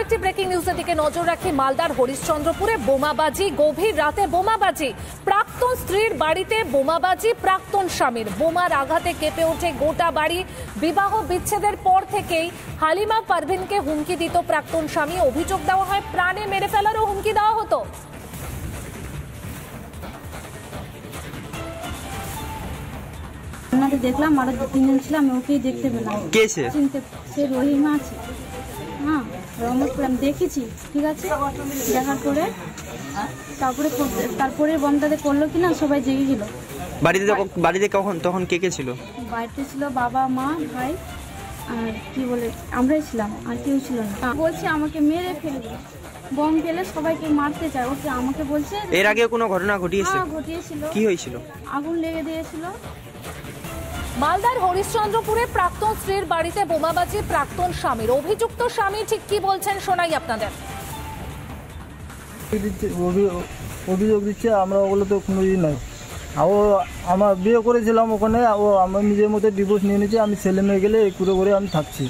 একটি ব্রেকিং নিউজের দিকে নজর রাখি। মালদার হরিশ্চন্দ্রপুরে বোমাবাজি, গভীর রাতে বোমাবাজি, প্রাক্তন স্ত্রীর বাড়িতে বোমাবাজি, প্রাক্তন স্বামীর। বোমার আঘাতে কেঁপে ওঠে গোটা বাড়ি। বিবাহ বিচ্ছেদের পর থেকেই হালিমা পারভিনকে হুমকি দিত প্রাক্তন স্বামী। অভিযোগ দেওয়া হয় প্রাণে মেরে ফেলারও হুমকি দেওয়া হতো। দেখলাম আরো 2-3 জন ছিল, আমি ওকেই দেখতে পেলাম। কে সে? সে রহিমা আছে। হ্যাঁ, রহমতপুর আমি দেখেছি। ঠিক আছে, দেখার পরে তারপরে বমটাতে করলো কিনা সবাই জেগে গেল। বাড়িতে তখন কে কে ছিল? বাড়িতে ছিল বাবা, মা, ভাই আর কি বলে আমরাই ছিলাম, আর কেউ ছিল না। বলছে আমাকে মেরে ফেলবে, বম ফেলে সবাইকে মারতে চায়। ওকে আমাকে বলছে। এর আগে কোনো ঘটনা ঘটিয়েছে? হ্যাঁ, ঘটিয়েছিল। কি হয়েছিল? আগুন লেগে দিয়েছিল। মালদার হরিশ্চন্দ্রপুরে প্রাক্তন স্ত্রীর বাড়িতে বোমাবাজি, প্রাক্তন স্বামীর। অভিযুক্ত স্বামী ঠিক কি বলছেন শোনাই আপনাদের। অভিযোগ দিচ্ছে আমরা ওগুলো তো কোনোই নাই। ও আমার বিয়ে করেছিলাম ওখানে, ও আমার নিজের মধ্যে ডিভোর্স নিয়ে নিয়েছে। আমি ছেলে মেয়ে গেলে এই করে আমি থাকছি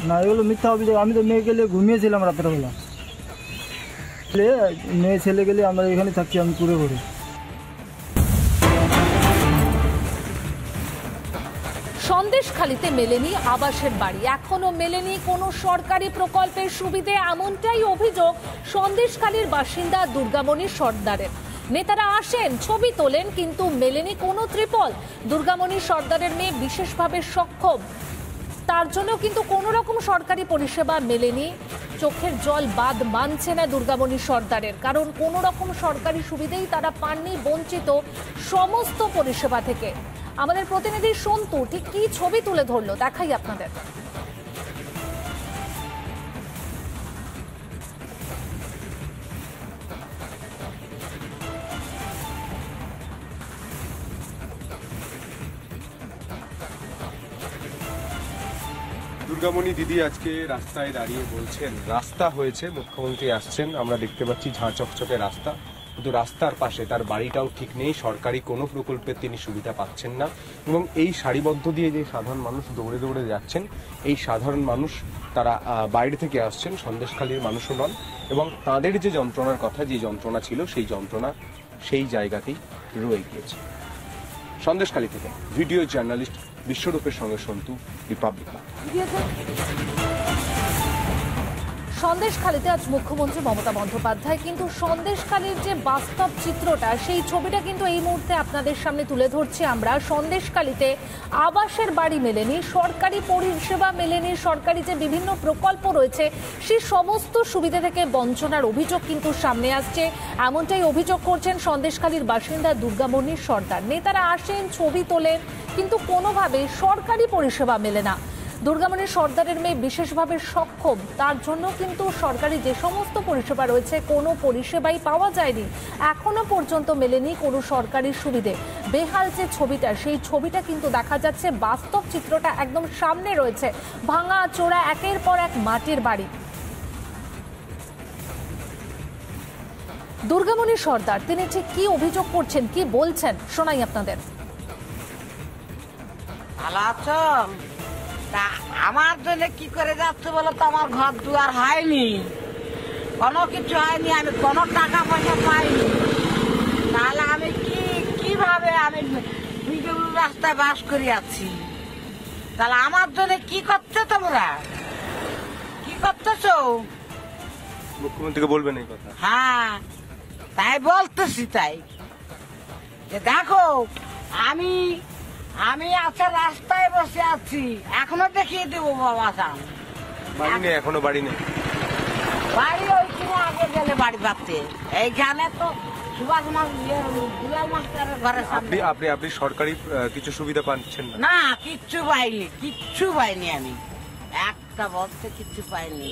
না, এগুলো মিথ্যা অভিযোগ। আমি তো মেয়ে গেলে ঘুমিয়েছিলাম রাতের বেলা, মেয়ে ছেলে গেলে আমরা এখানে থাকছি আমি করে। সন্দেশখালীতে মেলেনি আবাসের বাড়ি, এখনো মেলেনি কোনো সরকারি প্রকল্পের সুবিধে, এমনটাই অভিযোগ সন্দেশখালীর বাসিন্দা দুর্গামণি সর্দারের। নেতারা আসেন, ছবি তোলেন, কিন্তু মেলেনি কোনো ত্রিপল। দুর্গামণি সর্দারের মেয়ে বিশেষভাবে সক্ষম, তার জন্য কিন্তু কোনো রকম সরকারি পরিষেবা মেলেনি। চোখের জল বাদ মানছে না দুর্গামণি সর্দারের, কারণ কোনো রকম সরকারি সুবিধেই তারা পাননি, বঞ্চিত সমস্ত পরিষেবা থেকে। আমাদের প্রতিনিধি সন্তু ঠিক কি ছবি তুলে ধরলো দেখাই আপনাদের। দুর্গামণি দিদি আজকে রাস্তায় দাঁড়িয়ে বলছেন রাস্তা হয়েছে, মুখ্যমন্ত্রী আসছেন, আমরা দেখতে পাচ্ছি ঝাঁ চকচকে রাস্তা, কিন্তু রাস্তার পাশে তার বাড়িটাও ঠিক নেই, সরকারি কোনো প্রকল্পের তিনি সুবিধা পাচ্ছেন না। এবং এই সারিবদ্ধ দিয়ে যে সাধারণ মানুষ দৌড়ে দৌড়ে যাচ্ছেন, এই সাধারণ মানুষ তারা বাইরে থেকে আসছেন, সন্দেশখালীর মানুষও নন। এবং তাদের যে যন্ত্রণার কথা, যে যন্ত্রণা ছিল, সেই যন্ত্রণা সেই জায়গাতেই রয়ে গিয়েছে। সন্দেশখালী থেকে ভিডিও জার্নালিস্ট বিশ্বরূপের সঙ্গে সন্তু, রিপাবলিক। সন্দেশখালীতে আজ মুখ্যমন্ত্রী মমতা বন্দ্যোপাধ্যায়, কিন্তু সন্দেশখালীর যে বাস্তব চিত্রটা, সেই ছবিটা কিন্তু এই মুহূর্তে আপনাদের সামনে তুলে ধরছি আমরা। সন্দেশখালীতে আবাসের বাড়ি মেলেনি, সরকারি পরিষেবা মেলেনি, সরকারি যে বিভিন্ন প্রকল্প রয়েছে সেই সমস্ত সুবিধা থেকে বঞ্চনার অভিযোগ কিন্তু সামনে আসছে। এমনটাই অভিযোগ করছেন সন্দেশখালীর বাসিন্দা দুর্গামণি সর্দার। নেতারা আসেন, ছবি তোলেন, কিন্তু কোনোভাবে সরকারি পরিষেবা মেলে না। দুর্গামণি সর্দারের মেয়ে বিশেষভাবে সক্ষম, তার জন্য কিন্তু সরকারি যে সমস্ত পরিষেবা রয়েছে কোনো পরিষেবাই পাওয়া যায়নি, এখনো পর্যন্ত মেলেনি কোনো সরকারি সুবিধে। বেহাল যে ছবিটা, সেই ছবিটা কিন্তু দেখা যাচ্ছে, বাস্তব চিত্রটা একদম সামনে রয়েছে। ভাঙা চোরা একের পর এক মাটির বাড়ি। দুর্গামণি সর্দার তিনি ঠিক কি অভিযোগ করছেন, কি বলছেন শোনাই আপনাদের। আমার জন্য কি করে যাচ্ছে বলো তো? আমার ঘর দুয়ার হয়নি, কোনো কিছু হয়নি, আমি কোনো টাকা পয়সা পাইনি। তাহলে আমি কিভাবে আমি রাস্তায় বাস করে আছি? তাহলে আমার জন্য কি করছো তোমরা? কি করতেছো? মুখ্যমন্ত্রীকে বলবেন এই কথা? হ্যাঁ, তাই বলতেছি। তাই দেখো, আমি আচ্ছা রাস্তায় বসে আছি, এখনো দেখিয়ে দেবো বাবা। বাড়ি নেই, এখনো বাড়ি নেই। বাড়ি ওইখানে আগে গেলে বাড়ি পাচ্ছে, এইখানে তো সুভাষ মাস্টারের ঘরের সামনে। আপনি সরকারি কিছু সুবিধা পাচ্ছেন না? না, কিচ্ছু পাইনি, আমি একটা বলতে কিচ্ছু পাইনি।